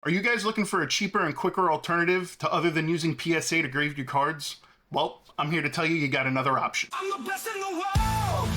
Are you guys looking for a cheaper and quicker alternative to other than using PSA to grade your cards? Well, I'm here to tell you you got another option. I'm the best in the world.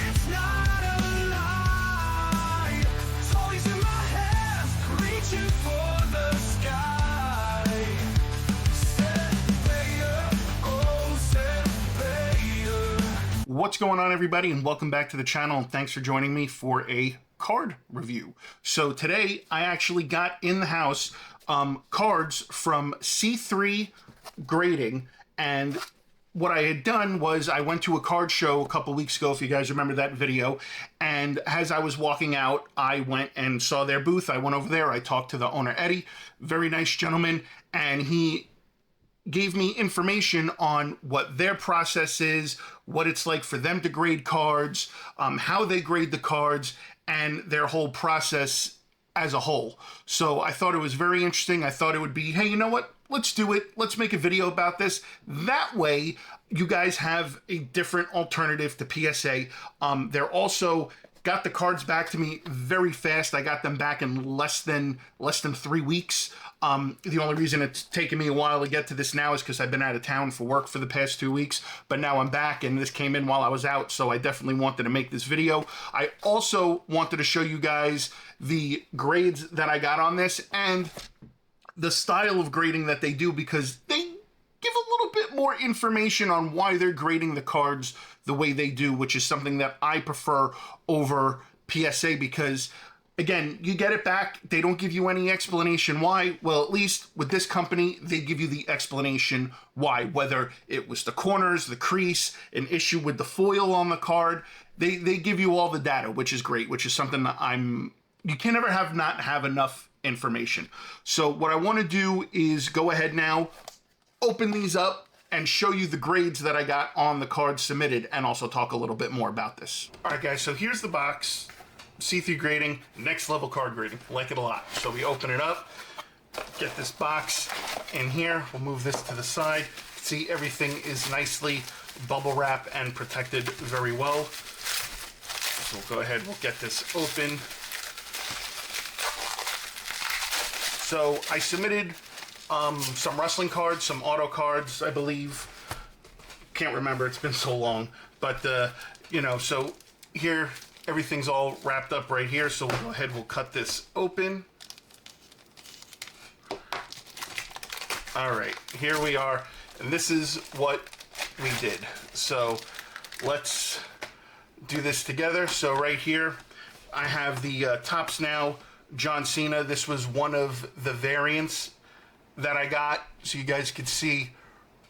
It's not a lie. It's always in my hands, reaching for the sky. Seth Bayer, oh Seth Bayer. What's going on, everybody, and welcome back to the channel, and thanks for joining me for a card review. So today I actually got in the house cards from C3 Greading, and what I had done was I went to a card show a couple weeks ago, if you guys remember that video, and as I was walking out, I went and saw their booth. I went over there, I talked to the owner, Eddie, very nice gentleman, and he gave me information on what their process is, what it's like for them to grade cards, how they grade the cards, and their whole process as a whole. So I thought it was very interesting. I thought it would be, hey, you know what? Let's do it. Let's make a video about this. That way, you guys have a different alternative to PSA. They're also got the cards back to me very fast. I got them back in less than 3 weeks. The only reason it's taken me a while to get to this now is because I've been out of town for work for the past 2 weeks, but now I'm back and this came in while I was out, so I definitely wanted to make this video. I also wanted to show you guys the grades that I got on this and the style of grading that they do, because they give a little bit more information on why they're grading the cards the way they do, which is something that I prefer over PSA because, again, you get it back. They don't give you any explanation why. Well, at least with this company, they give you the explanation why. Whether it was the corners, the crease, an issue with the foil on the card, they give you all the data, which is great, which is something that you can never not have enough information. So what I want to do is go ahead now, open these up, and show you the grades that I got on the cards submitted, and also talk a little bit more about this. All right, guys, so here's the box. C3 Greading, next level card grading. Like it a lot. So we open it up, get this box in here. We'll move this to the side. See, everything is nicely bubble wrap and protected very well. So we'll go ahead, we'll get this open. So I submitted some wrestling cards, some auto cards, I believe. Can't remember, it's been so long. But, so here, everything's all wrapped up right here. So we'll go ahead, we'll cut this open. All right, here we are. And this is what we did. So let's do this together. So right here, I have the Topps Now John Cena. This was one of the variants that I got, so you guys could see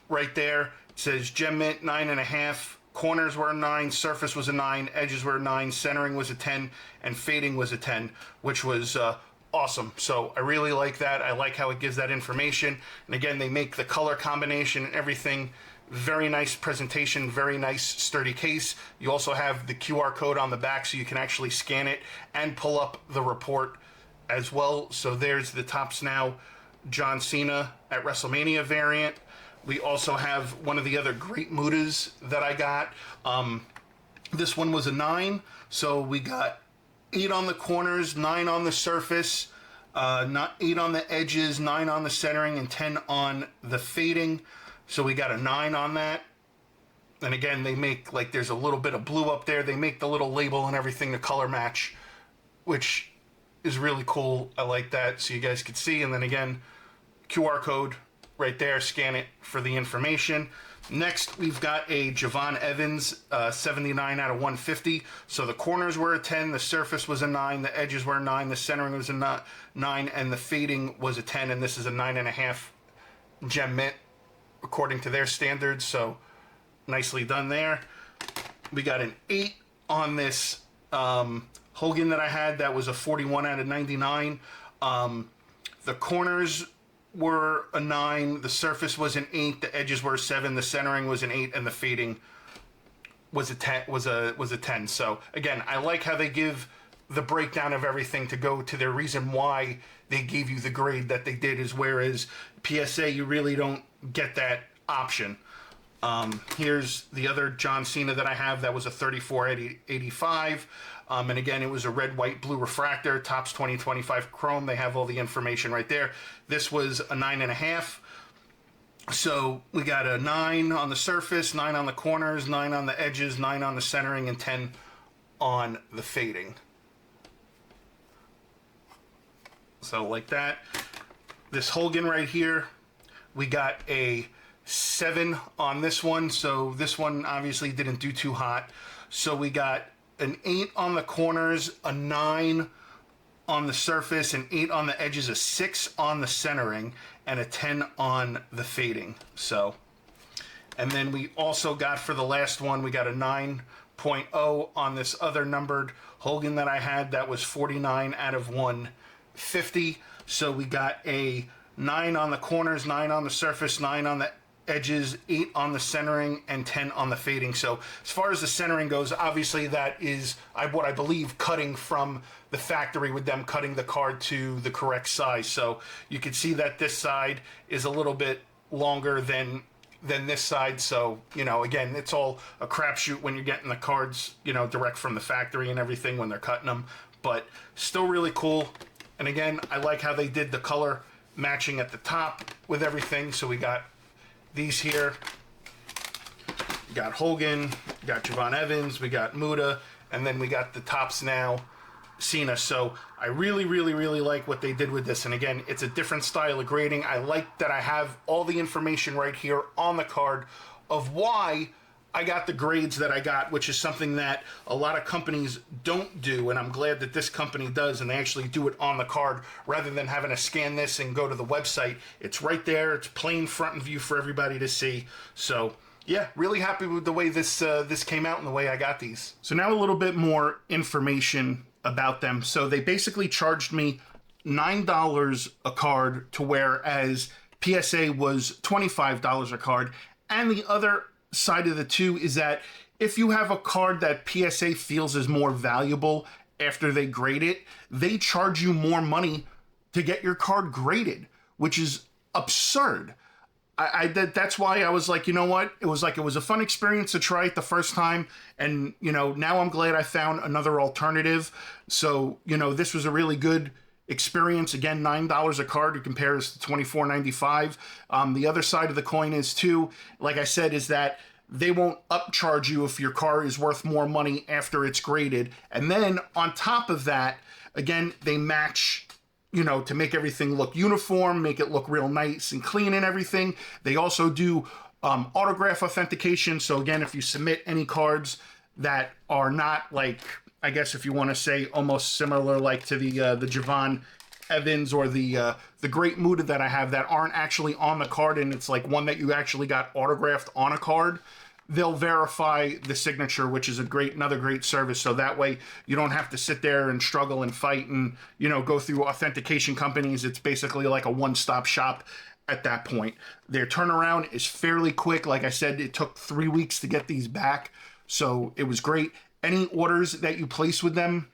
right there. It says Gem Mint 9.5, corners were a 9, surface was a 9, edges were a 9, centering was a 10, and fading was a 10, which was awesome. So I really like that. I like how it gives that information. And again, they make the color combination and everything. Very nice presentation, very nice sturdy case. You also have the QR code on the back so you can actually scan it and pull up the report as well. So there's the Topps Now John Cena at WrestleMania variant. We also have one of the other great Mutas that I got. This one was a 9, so we got 8 on the corners, 9 on the surface, 8 on the edges, 9 on the centering, and 10 on the fading. So we got a 9 on that. And again, they make, like, there's a little bit of blue up there. They make the little label and everything to color match, which is really cool. I like that, so you guys can see. And then again, QR code right there, scan it for the information. Next, we've got a Javon Evans 79 out of 150. So the corners were a 10, the surface was a 9, the edges were a 9, the centering was a 9, and the fading was a 10, and this is a 9.5 Gem Mint according to their standards, so nicely done there. We got an 8 on this Hogan that I had. That was a 41 out of 99. The corners were a 9, the surface was an 8, the edges were a 7, the centering was an 8, and the fading was a 10. Was a 10. So again, I like how they give the breakdown of everything to go to their reason why they gave you the grade that they did, is whereas PSA you really don't get that option. Here's the other John Cena that I have. That was a 34 85. And again, it was a red, white, blue refractor, tops 2025 chrome. They have all the information right there. This was a 9.5. So we got a 9 on the surface, 9 on the corners, 9 on the edges, 9 on the centering, and 10 on the fading. So like that. This Hogan right here, we got a 7 on this one. So this one obviously didn't do too hot. So we got an 8 on the corners, a 9 on the surface, an 8 on the edges, a 6 on the centering, and a 10 on the fading. So, and then we also got, for the last one, we got a 9.0 on this other numbered Hogan that I had. That was 49 out of 150. So we got a 9 on the corners, 9 on the surface, 9 on the edges, 8 on the centering, and 10 on the fading. So as far as the centering goes, obviously that is what I believe cutting from the factory, with them cutting the card to the correct size. So you can see that this side is a little bit longer than this side. So, you know, again, it's all a crapshoot when you're getting the cards, you know, direct from the factory and everything when they're cutting them, but still really cool. And again, I like how they did the color matching at the top with everything. So we got these here. We got Hogan, we got Javon Evans, we got Muda, and then we got the tops now, Cena. So I really, really, really like what they did with this. And again, it's a different style of grading. I like that I have all the information right here on the card of why I got the grades that I got, which is something that a lot of companies don't do, and I'm glad that this company does, and they actually do it on the card rather than having to scan this and go to the website. It's right there. It's plain front and view for everybody to see. So yeah, really happy with the way this came out and the way I got these. So now a little bit more information about them. So they basically charged me $9 a card, to whereas PSA was $25 a card. And the other side of the two is that if you have a card that PSA feels is more valuable after they grade it, they charge you more money to get your card graded, which is absurd. That's why I was like, you know what? It was a fun experience to try it the first time. And, you know, now I'm glad I found another alternative. So, you know, this was a really good experience. Again, $9 a card. It compares to $24.95. The other side of the coin is too, like I said, is that they won't upcharge you if your car is worth more money after it's graded. And then on top of that, again, they match, you know, to make everything look uniform, make it look real nice and clean and everything. They also do autograph authentication. So again, if you submit any cards that are not, like, I guess if you want to say almost similar like to the Javon Evans or the Great Muda that I have, that aren't actually on the card, and it's like one that you actually got autographed on a card, they'll verify the signature, which is another great service. So that way you don't have to sit there and struggle and fight and, you know, go through authentication companies. It's basically like a one-stop shop at that point. Their turnaround is fairly quick. Like I said, it took 3 weeks to get these back, so it was great. Any orders that you place with them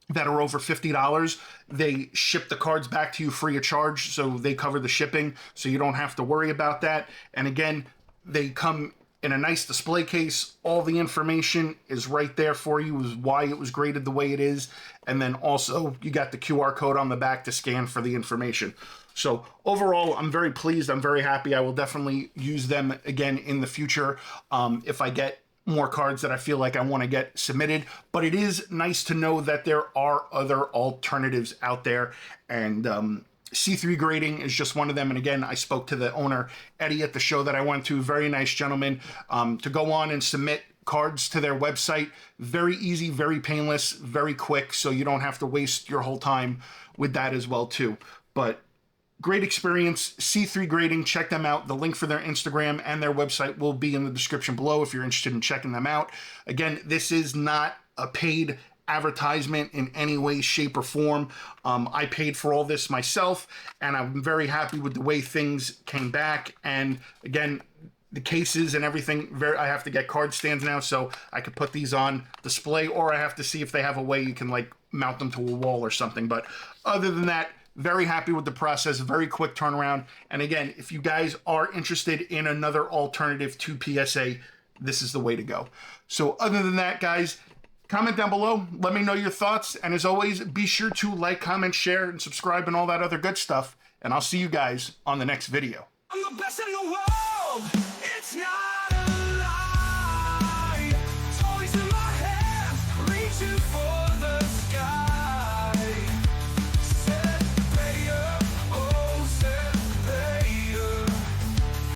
that are over $50, they ship the cards back to you free of charge. So they cover the shipping, so you don't have to worry about that. And again, they come in a nice display case. All the information is right there for you, is why it was graded the way it is. And then also you got the QR code on the back to scan for the information. So overall, I'm very pleased. I'm very happy. I will definitely use them again in the future if I get more cards that I feel like I want to get submitted. But it is nice to know that there are other alternatives out there, and C3 Greading is just one of them. And again, I spoke to the owner, Eddie, at the show that I went to. Very nice gentleman. To go on and submit cards to their website, very easy, very painless, very quick, so you don't have to waste your whole time with that as well too. But great experience. C3 Greading, check them out. The link for their Instagram and their website will be in the description below if you're interested in checking them out. Again, this is not a paid advertisement in any way, shape, or form. I paid for all this myself, and I'm very happy with the way things came back. And again, the cases and everything, I have to get card stands now, so I could put these on display, or I have to see if they have a way you can like mount them to a wall or something. But other than that, very happy with the process, very quick turnaround. And again, if you guys are interested in another alternative to PSA, this is the way to go. So other than that, guys, Comment down below. Let me know your thoughts. And as always, be sure to like, comment, share, and subscribe and all that other good stuff. And I'll see you guys on the next video. I'm the best in the world. It's not a lie. Toys in my hands, reaching for